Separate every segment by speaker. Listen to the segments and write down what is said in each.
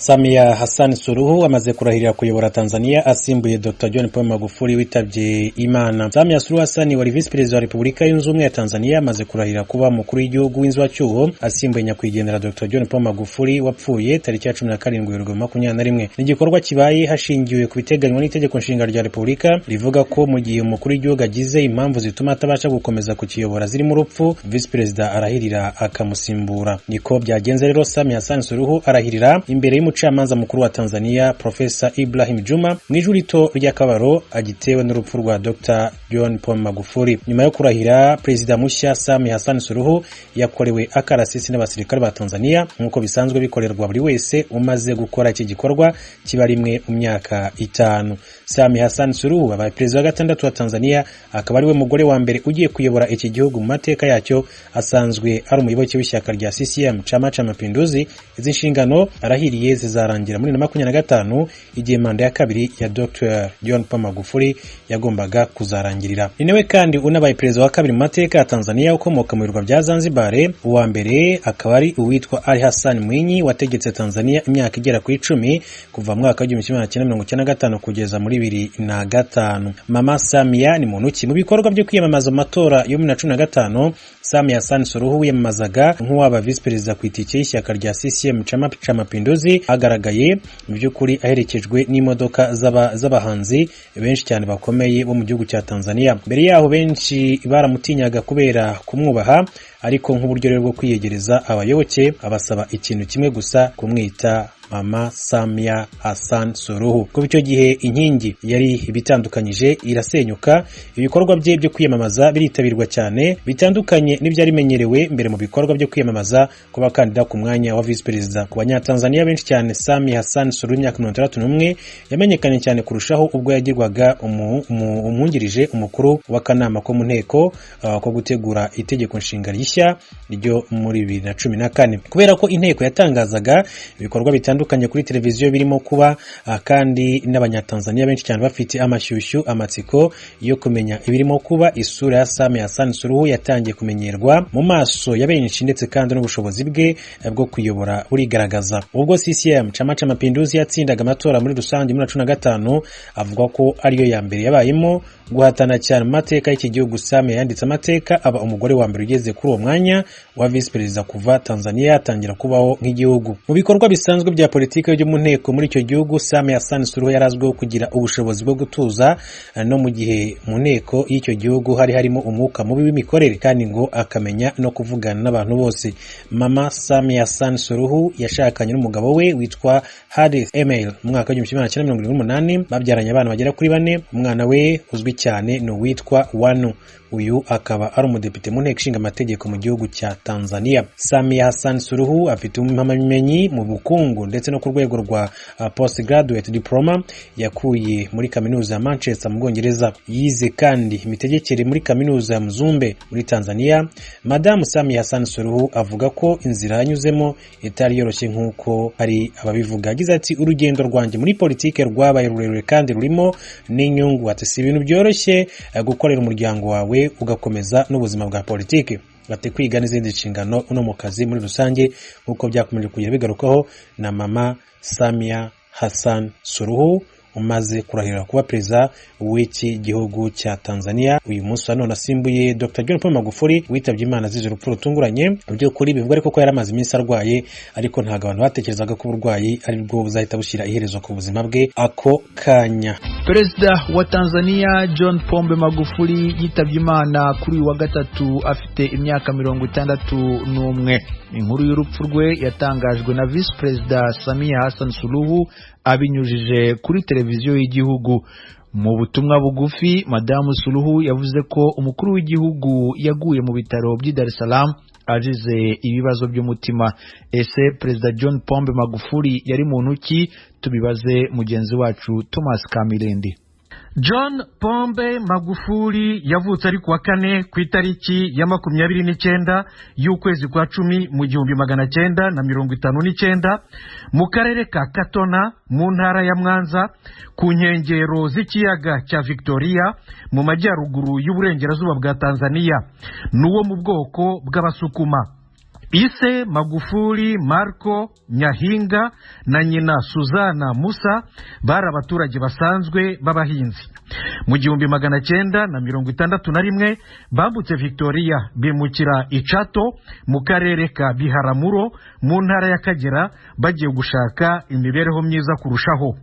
Speaker 1: Samia Hassan Suluhu amaze kurahirira kuyobora Tanzania asimbuye Dr. John Pombe Magufuli witabye Imana. Samia Suluhu Hassan wari vice president wa Republika yunze ubumwe ya Tanzania amaze kurahirira kuba mukuru w'igihugu w'inzibacyuho asimbuye nyakwigendera Dr. John Pombe Magufuli wapfuye tariki ya 17 Werurwe 2021. Ni igikorwa kibaye hashingiwe ku biteganywa n'itegeko nshinga rya Republika rivuga ko mu gihe umukuru w'igihugu agize impamvu zituma atabasha gukomeza kukiyobora ziri mu rupfu, vice president arahirira akamusimbura. Niko byagenze rero. Samia Hassan Suluhu arahirira imbere y'umucamanza mukuru wa Tanzania Professor Ibrahim Juma mu ijuru rito ry'akabaro agitewe n'urupfu rwa Dr. John Pombe Magufuli. Nyuma yo kurahira, Perezida mushya Samia Hassan Suluhu yakorewe akarasisi n'abasirikare ba Tanzania nk'uko bisanzwe bikorerwa buri wese umaze gukora iki gikorwa kiba rimwe mu myaka 5. Samia Hassan Suluhu abaye perezida wa gatandatu wa Tanzania, akaba ari we mugore wa mbere ugiye kuyobora iki gihugu mu mateka yacyo. Asanzwe ari umuyoboke w'ishyaka rya CCM Chama cha Mapinduzi. Izi nshingano arahiriye zizarangira muri 2025 igihe manda ya kabiri ya Dr. John Pombe Magufuli yagombaga kuzarangirira. Ni nawe kandi unabaye perezida wa kabiri mu mateka ya Tanzania ukomoka mu birwa bya Zanzibar. Uwa mbere akaba ari uwitwa Ali Hassan Mwinyi wategetse Tanzania imyaka igera ku 10 kuva mu mwaka wa 1995 kugeza muri 2005. Mama Samia ni muntu ki mu bikorwa byo kwiyamamaza mu matora yo 2015. Samia Hassan Suluhu yamamazaga nk'uwaba vice president ku itike y'ishyaka rya CCM Chama cha Mapinduzi, agaragaye mu by'ukuri aherekejwe n'imodoka z'abahanzi benshi cyane bakomeye bo mu gihugu cya Tanzania. Mbere yaho benshi baramutinyaga kubera kumwubaha, ariko nk'uburyo rero bwo kwiyegereza abayoboke abasaba ikintu kimwe gusa, kumwita Mama Samia Hassan Suluhu. Kuba icyo gihe inkingi yari bitandukanyije irasenyuka, ibikorwa bye byo kwiyamamaza biritabirwa cyane, bitandukanye n'ibyari menyerewe mbere mu bikorwa byo kwiyamamaza ku bakandida ku mwanya wa vice president. Ku banyatanzania benshi cyane, Samia Hassan Suluhu imyaka 61 yamenyekanye cyane kurushaho ubwo yagirwaga umwungirije umukuru w'akanama ko mu nteko ko gutegura itegeko nshinga rishya ryo muri 2014. Kubera ko inteko yatangazaga ibikorwa bitandukanye kuri televiziyo birimo kuba kandi n'abanyatanzania benshi cyane bafite amashyushyu amatsiko yo kumenya ibirimo kuba, isura ya Samia Hassan Suluhu yatangiye kumenyerwa mu maso ya benshi, ndetse kandi n'ubushobozi bwe bwo kuyobora burigaragaza. Ubwo CCM Chama cha Mapinduzi yatsindaga amatora muri rusange muri 2015, avuga ko ariyo ya mbere yabayemo guhatana cyane mu mateka y'iki gihugu. Samia yanditse amateka, aba umugore wa mbere ugeze kuri uwo mwanya wa vice president kuva Tanzania yatangira kubaho nk'igihugu. Mu bikorwa bisanzwe bya politiki yo mu nteko muri icyo gihugu, Samia Hassan Suluhu yarazwiho kugira ubushobozi bwo gutuza no mu gihe mu nteko y'icyo gihugu hari harimo umwuka mubi w'imikorere, kandi ngo akamenya no kuvugana n'abantu bose. Mama Samia Hassan Suluhu yashakanye n'umugabo we witwa Hadith Emile mu mwaka wa 1978, babyaranye abana bagera kuri 4. Umwana we uzwi cyane no witwa Wanu. Uyu akaba ari umudepite mu nteko ishinga amategeko mu gihugu cya Tanzania. Samia Hassan Suluhu afite impamyabumenyi mu bukungu ndetse no ku rwego rwa postgraduate diploma yakuye muri kaminuza ya Manchester mu Bwongereza. Yize kandi imitegekere muri kaminuza ya Mzumbe muri Tanzania. Madame Samia Hassan Suluhu avuga ko inzira yanyuzemo itari yoroshye nk'uko hari ababivuga. Agize ati, urugendo rwanjye muri politike rwabaye rurerure kandi rurimo n'inyungu. Ati, si ibintu byoroshye gukorera umuryango wawe ugakomeza n'ubuzima bwa politike. Ati, kwiga n'izindi nshingano uno mu kazi muri rusange nk'uko byakomeje kugira bigarukaho na Mama Samia Hassan Suluhu umaze kurahirira kuba perezida w'iki gihugu cya Tanzania. Uyu munsi none asimbuye Dr. John Pombe Magufuli witabye Imana azize urupfu rutunguranye. Ibyo kuri bivuga ariko ko yaramaze iminsi arwaye, ariko ntago abantu batekerezaga ko uburwayi ari bwo buzahita bushyira iherezo ku buzima bwe ako kanya.
Speaker 2: Perezida wa Tanzania John Pombe Magufuli yitabye Imana kuri wa gatatu afite imyaka 61. Inkuru y'urupfu rwe yatangajwe na Vice President Samia Hassan Suluhu abinyujije kuri televiziyo y'igihugu. Mu butumwa bugufi, Madamu Suluhu yavuze ko umukuru w'igihugu yaguye mu bitaro by'i Dar es Salaam ajize ibibazo by'umutima. Ese Perezida John Pombe Magufuli yari muntu ki? Tubibaze mugenzi wacu Thomas Kamilindi.
Speaker 3: John Pombe Magufuli yavutse ari kuwa 4 ku itariki ya 29 y'ukwezi kwa 10 mu 1959 mu karere ka Katona mu ntara ya Mwanza ku nkengero z'ikiyaga cya Victoria mu majyaruguru y'uburengerazuba bwa Tanzania. Nuwo mu bwoko bw'Abasukuma. ise Magufuli Marco Nyahinga na nyina Suzana Musa bari abaturage basanzwe b'abahinzi. Mu 1961 bambutse Victoria bimukira Ichato mu karere ka Biharamuro mu ntara ya Kagera bagiye gushaka imibereho myiza kurushaho.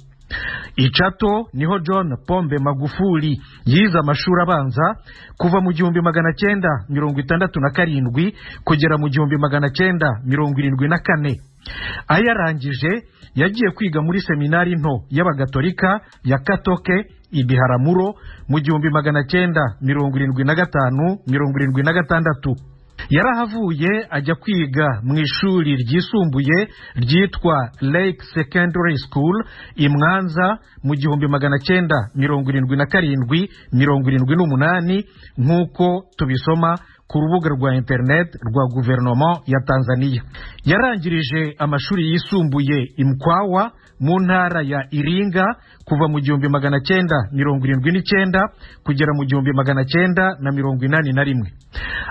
Speaker 3: Ichato niho John Pombe Magufuli yize amashuri abanza kuva mu 1967 kugera mu 1974. Ayarangije yagiye kwiga muri seminari nto y'abagatolika ya Katoke Ibiharamuro mu 1975-76. Yarahavuye ajya kwiga mu ishuri ryisumbuye ryitwa Lake Secondary School Imwanza mu 1977-78 nk'uko tubisoma ku rubuga rwa internet rwa guverinoma ya Tanzania. Yarangirije amashuri yisumbuye Imkwawa mu ntara ya Iringa kuva mu 1979 kugera mu 1981.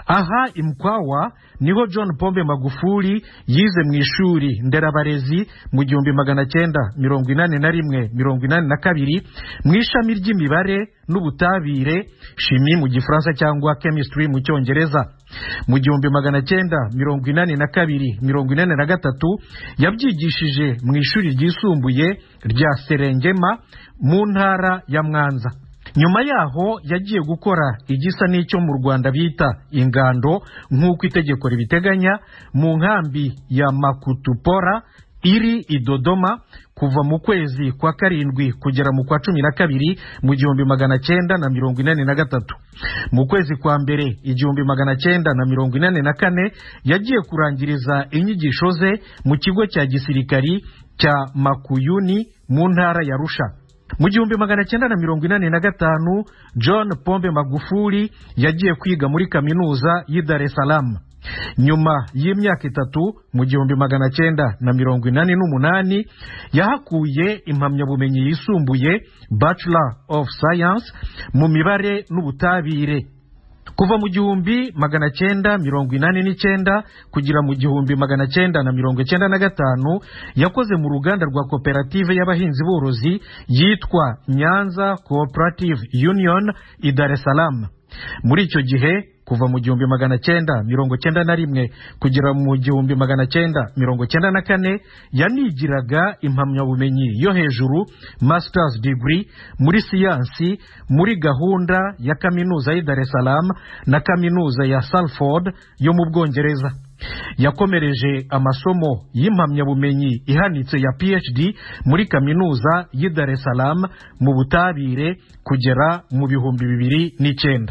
Speaker 3: Aha Imkwawa niho John Pombe Magufuli yize mu ishuri nderabarezi mu 1981-82 mu ishami ry'imibare n'ubutabire, chimie mu gifaransa cyangwa chemistry mu cyongereza. Mu 1982-83 yabyigishije mu ishuri ryisumbuye rya Serengema mu ntara ya Mwanza. Nyuma yaho yagiye gukora igisa n'icyo mu Rwanda bita ingando nk'uko itegeko ribiteganya mu nkambi ya Makutupora iri i Dodoma kuva mu kwezi kwa 7 kugera mu kwa 12 mu 1983. Mu kwezi kwa mbere 1984 yagiye kurangiriza inyigisho ze mu kigo cya gisirikari cya Makuyuni mu ntara ya Arusha. Mu 1985 John Pombe Magufuli yagiye kwiga muri kaminuza y'i Dar es Salaam. Nyuma y'imyaka 3 mu 1988 yahakuye impamyabumenyi yisumbuye Bachelor of Science mu mibare n'ubutabire. Kuva mu 1989 kugira mu 1995 yakoze mu ruganda rwa koperative y'abahinzi borozi yitwa Nyanza Cooperative Union i Dar es Salaam. Muri icyo gihe kuva mu 1991 kugera mu 1994 yanigiraga impamyabumenyi yo hejuru Master's Degree muri siyansi muri gahunda ya kaminuza y'i Dar es Salaam na kaminuza ya Salford yo mu Bwongereza. Yakomereje amasomo y'impamyabumenyi ihanitse ya PhD muri kaminuza y'i Dar es Salaam mu butabire kugera mu 2009.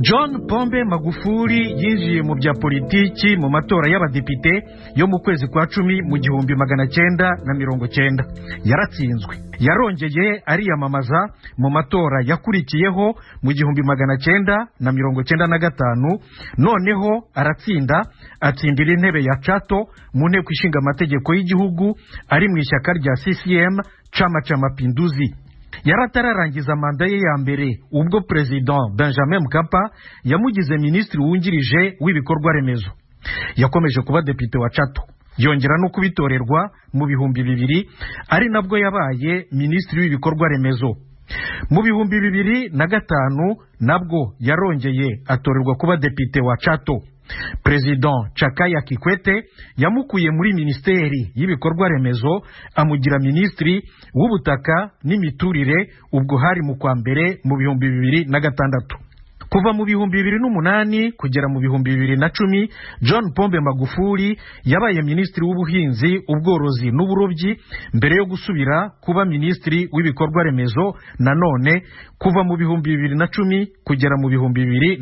Speaker 3: John Pombe Magufuli yinjiye mu bya politiki mu matora y'abadepite yo mu kwezi kwa 10 mu 1990. Yaratsinzwe. Yarongeye ariyamamaza mu matora yakurikiyeho mu 1995, noneho aratsinda, atsindira intebe ya Chato mu nteko ishinga amategeko y'igihugu ari mu ishyaka rya CCM Chama cha Mapinduzi. Yaratararangiza manda ye ya mbere ubwo President Benjamin Mkapa yamugize minisitiri wungirije w'ibikorwa remezo. Yakomeje kuba depite wa Chato, yongera no kubitorerwa mu 2000 ari nabwo yabaye minisitiri w'ibikorwa remezo. Mu 2005 nabwo yarongeye atorerwa kuba depite wa Chato. President Chakaya Kikwete yamukuye muri ministeri y'ibikorwa remezo amugira minisitiri w'ubutaka n'imiturire ubwo hari mu kwa mbere mu 2006. Kuva mu 2008 kugera mu 2010 John Pombe Magufuli yabaye minisitiri w'ubuhinzi, ubworozi n'uburobyi mbere yo gusubira kuba minisitiri w'ibikorwa remezo nanone kuva mu 2010 kugera mu 2010.